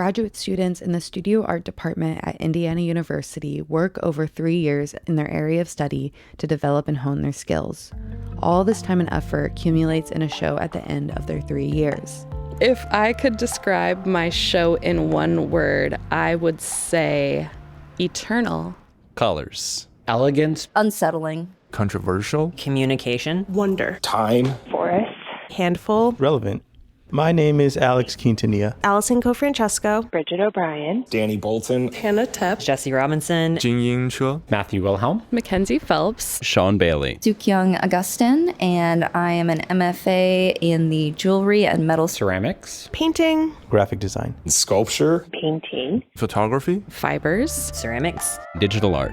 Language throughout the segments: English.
Graduate students in the studio art department at Indiana University work over 3 years in their area of study to develop and hone their skills. All this time and effort accumulates in a show at the end of their 3 years. If I could describe my show in one word, I would say eternal. Colors. Elegance. Unsettling. Controversial. Communication. Wonder. Time. Forest. Handful. Relevant. My name is Alex Quintanilla. Allison Cofrancesco. Bridget O'Brien. Danny Bolton. Hannah Tepp. Jesse Robinson. Jingying Che. Matthew Wilhelm. Mackenzie Phelps. Sean Bailey. Sukyung Augustin, and I am an MFA in the jewelry and metal ceramics. Painting. Graphic design. Sculpture. Painting. Photography. Fibers. Ceramics. Digital art.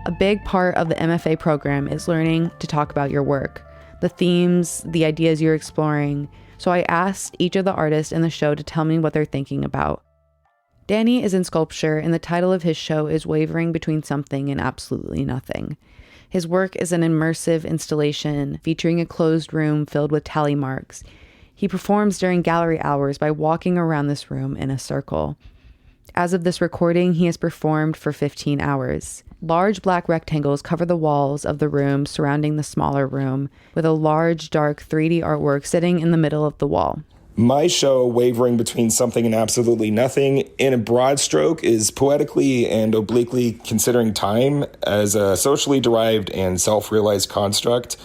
A big part of the MFA program is learning to talk about your work, the themes, the ideas you're exploring. So I asked each of the artists in the show to tell me what they're thinking about. Danny is in sculpture, and the title of his show is Wavering Between Something and Absolutely Nothing. His work is an immersive installation featuring a closed room filled with tally marks. He performs during gallery hours by walking around this room in a circle. As of this recording, he has performed for 15 hours. Large black rectangles cover the walls of the room surrounding the smaller room, with a large, dark 3D artwork sitting in the middle of the wall. My show, Wavering Between Something and Absolutely Nothing, in a broad stroke, is poetically and obliquely considering time as a socially derived and self-realized construct,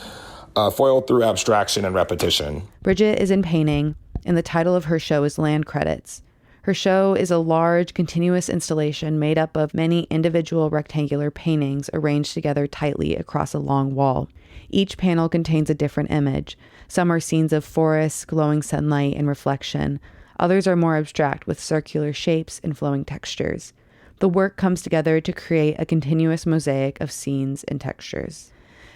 foiled through abstraction and repetition. Bridget is in painting, and the title of her show is Land Credits. Her show is a large, continuous installation made up of many individual rectangular paintings arranged together tightly across a long wall. Each panel contains a different image. Some are scenes of forests, glowing sunlight, and reflection. Others are more abstract, with circular shapes and flowing textures. The work comes together to create a continuous mosaic of scenes and textures.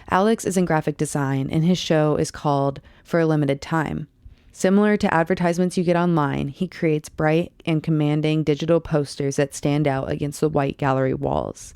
Alex is in graphic design, and his show is called For a Limited Time. Similar to advertisements you get online, he creates bright and commanding digital posters that stand out against the white gallery walls.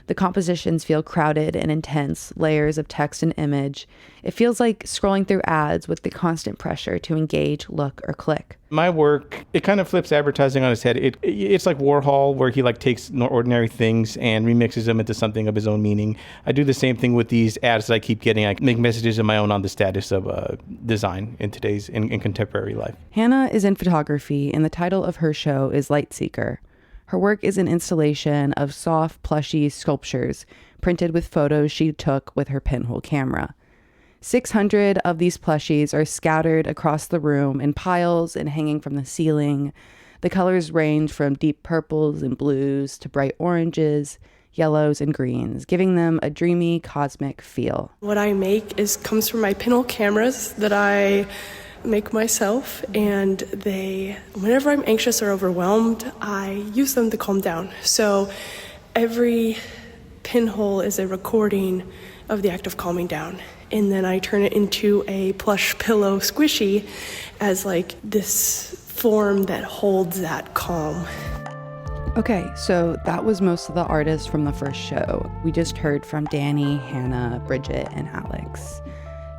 The compositions feel crowded and intense, layers of text and image. It feels like scrolling through ads with the constant pressure to engage, look, or click. My work, it kind of flips advertising on its head. It's like Warhol, where he takes ordinary things and remixes them into something of his own meaning. I do the same thing with these ads that I keep getting. I make messages of my own on the status of design in today's in contemporary life. Hannah is in photography, and the title of her show is Light Seeker. Her work is an installation of soft, plushy sculptures printed with photos she took with her pinhole camera. 600 of these plushies are scattered across the room in piles and hanging from the ceiling. The colors range from deep purples and blues to bright oranges, yellows, and greens, giving them a dreamy, cosmic feel. What I make comes from my pinhole cameras that I make myself, and whenever I'm anxious or overwhelmed, I use them to calm down. So every pinhole is a recording of the act of calming down, and then I turn it into a plush pillow squishy as this form that holds that calm. Okay, so that was most of the artists from the first show. We just heard from Danny, Hannah, Bridget, and Alex.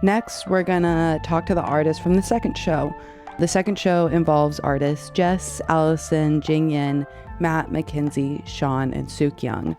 Next, we're gonna talk to the artists from the second show. The second show involves artists Jess, Allison, Jingyin, Matt, Mackenzie, Sean, and Sukyung.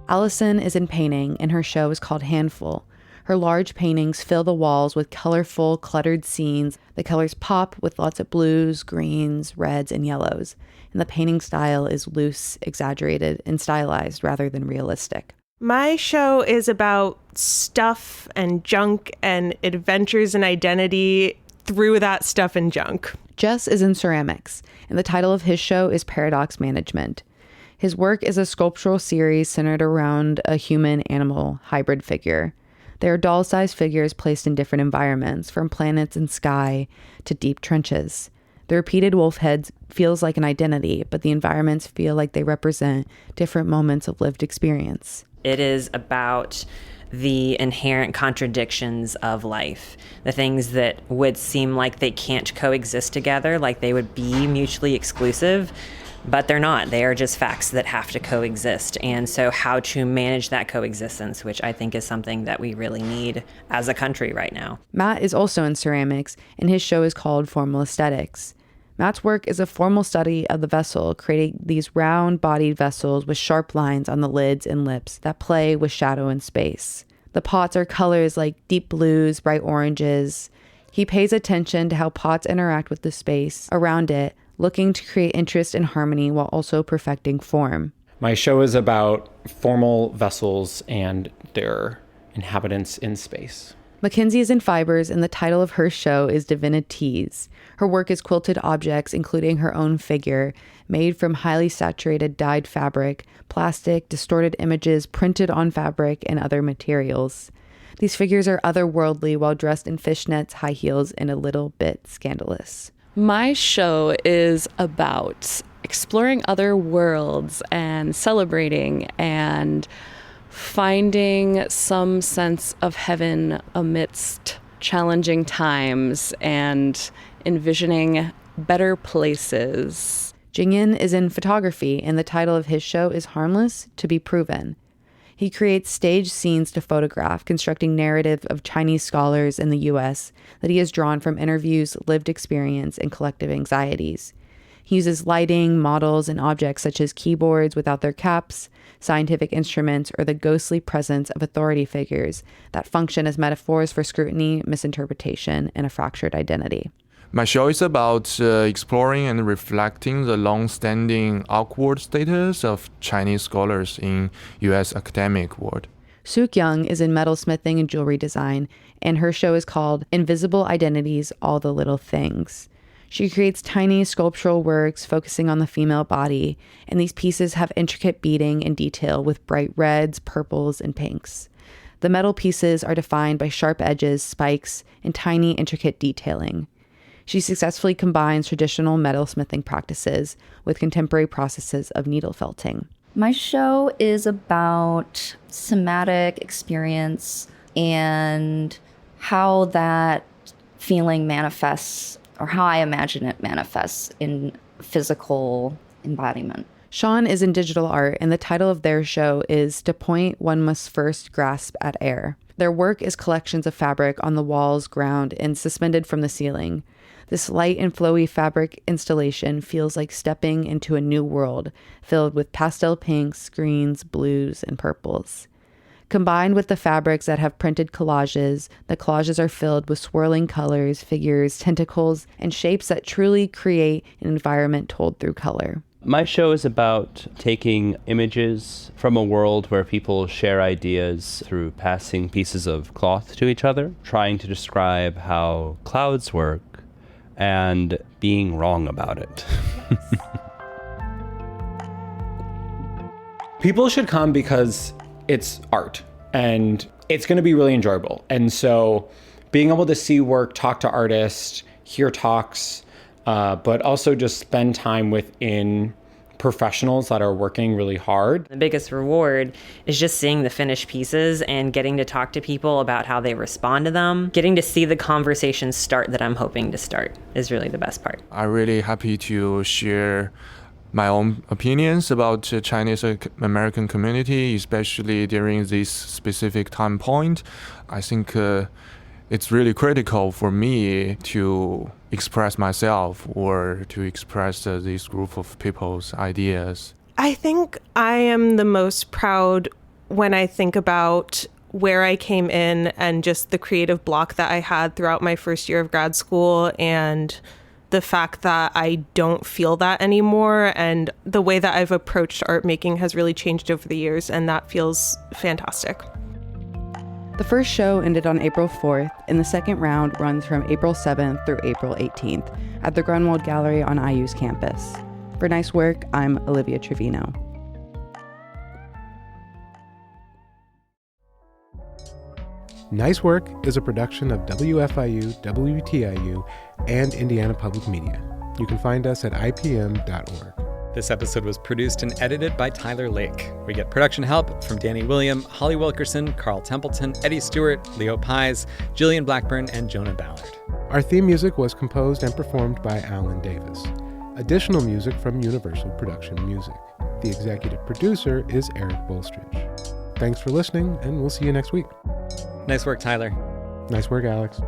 Allison is in painting, and her show is called Handful. Her large paintings fill the walls with colorful, cluttered scenes. The colors pop with lots of blues, greens, reds, and yellows. And the painting style is loose, exaggerated, and stylized rather than realistic. My show is about stuff and junk and adventures and identity through that stuff and junk. Jess is in ceramics, and the title of his show is Paradox Management. His work is a sculptural series centered around a human-animal hybrid figure. They are doll-sized figures placed in different environments, from planets and sky to deep trenches. The repeated wolf heads feels like an identity, but the environments feel like they represent different moments of lived experience. It is about the inherent contradictions of life, the things that would seem like they can't coexist together, like they would be mutually exclusive, but they're not. They are just facts that have to coexist. And so how to manage that coexistence, which I think is something that we really need as a country right now. Matt is also in ceramics, and his show is called Formal Aesthetics. Matt's work is a formal study of the vessel, creating these round-bodied vessels with sharp lines on the lids and lips that play with shadow and space. The pots are colors like deep blues, bright oranges. He pays attention to how pots interact with the space around it, looking to create interest and harmony while also perfecting form. My show is about formal vessels and their inhabitants in space. Mackenzie is in fibers, and the title of her show is Divinities. Her work is quilted objects, including her own figure, made from highly saturated dyed fabric, plastic, distorted images printed on fabric, and other materials. These figures are otherworldly while dressed in fishnets, high heels, and a little bit scandalous. My show is about exploring other worlds and celebrating and finding some sense of heaven amidst challenging times and envisioning better places. Jingyan is in photography, and the title of his show is Harmless to be Proven. He creates staged scenes to photograph, constructing narrative of Chinese scholars in the U.S. that he has drawn from interviews, lived experience, and collective anxieties. He uses lighting, models, and objects such as keyboards without their caps, scientific instruments, or the ghostly presence of authority figures that function as metaphors for scrutiny, misinterpretation, and a fractured identity. My show is about exploring and reflecting the long-standing awkward status of Chinese scholars in U.S. academic world. Sook Young is in metalsmithing and jewelry design, and her show is called Invisible Identities, All the Little Things. She creates tiny sculptural works focusing on the female body, and these pieces have intricate beading and detail with bright reds, purples, and pinks. The metal pieces are defined by sharp edges, spikes, and tiny intricate detailing. She successfully combines traditional metalsmithing practices with contemporary processes of needle felting. My show is about somatic experience and how that feeling manifests, or how I imagine it manifests in physical embodiment. Sean is in digital art, and the title of their show is To Point, One Must First Grasp at Air. Their work is collections of fabric on the walls, ground, and suspended from the ceiling. This light and flowy fabric installation feels like stepping into a new world, filled with pastel pinks, greens, blues, and purples. Combined with the fabrics that have printed collages, the collages are filled with swirling colors, figures, tentacles, and shapes that truly create an environment told through color. My show is about taking images from a world where people share ideas through passing pieces of cloth to each other, trying to describe how clouds work, and being wrong about it. People should come because it's art and it's going to be really enjoyable. And so being able to see work, talk to artists, hear talks, but also just spend time within professionals that are working really hard. The biggest reward is just seeing the finished pieces and getting to talk to people about how they respond to them. Getting to see the conversation start that I'm hoping to start is really the best part. I'm really happy to share my own opinions about the Chinese American community, especially during this specific time point. I think it's really critical for me to express myself or to express this group of people's ideas. I think I am the most proud when I think about where I came in and just the creative block that I had throughout my first year of grad school, and the fact that I don't feel that anymore, and the way that I've approached art making has really changed over the years, and that feels fantastic. The first show ended on April 4th, and the second round runs from April 7th through April 18th at the Grunwald Gallery on IU's campus. For Nice Work, I'm Olivia Trevino. Nice Work is a production of WFIU, WTIU, and Indiana Public Media. You can find us at ipm.org. This episode was produced and edited by Tyler Lake. We get production help from Danny William, Holly Wilkerson, Carl Templeton, Eddie Stewart, Leo Pies, Jillian Blackburn, and Jonah Ballard. Our theme music was composed and performed by Alan Davis. Additional music from Universal Production Music. The executive producer is Eric Bolstridge. Thanks for listening, and we'll see you next week. Nice work, Tyler. Nice work, Alex.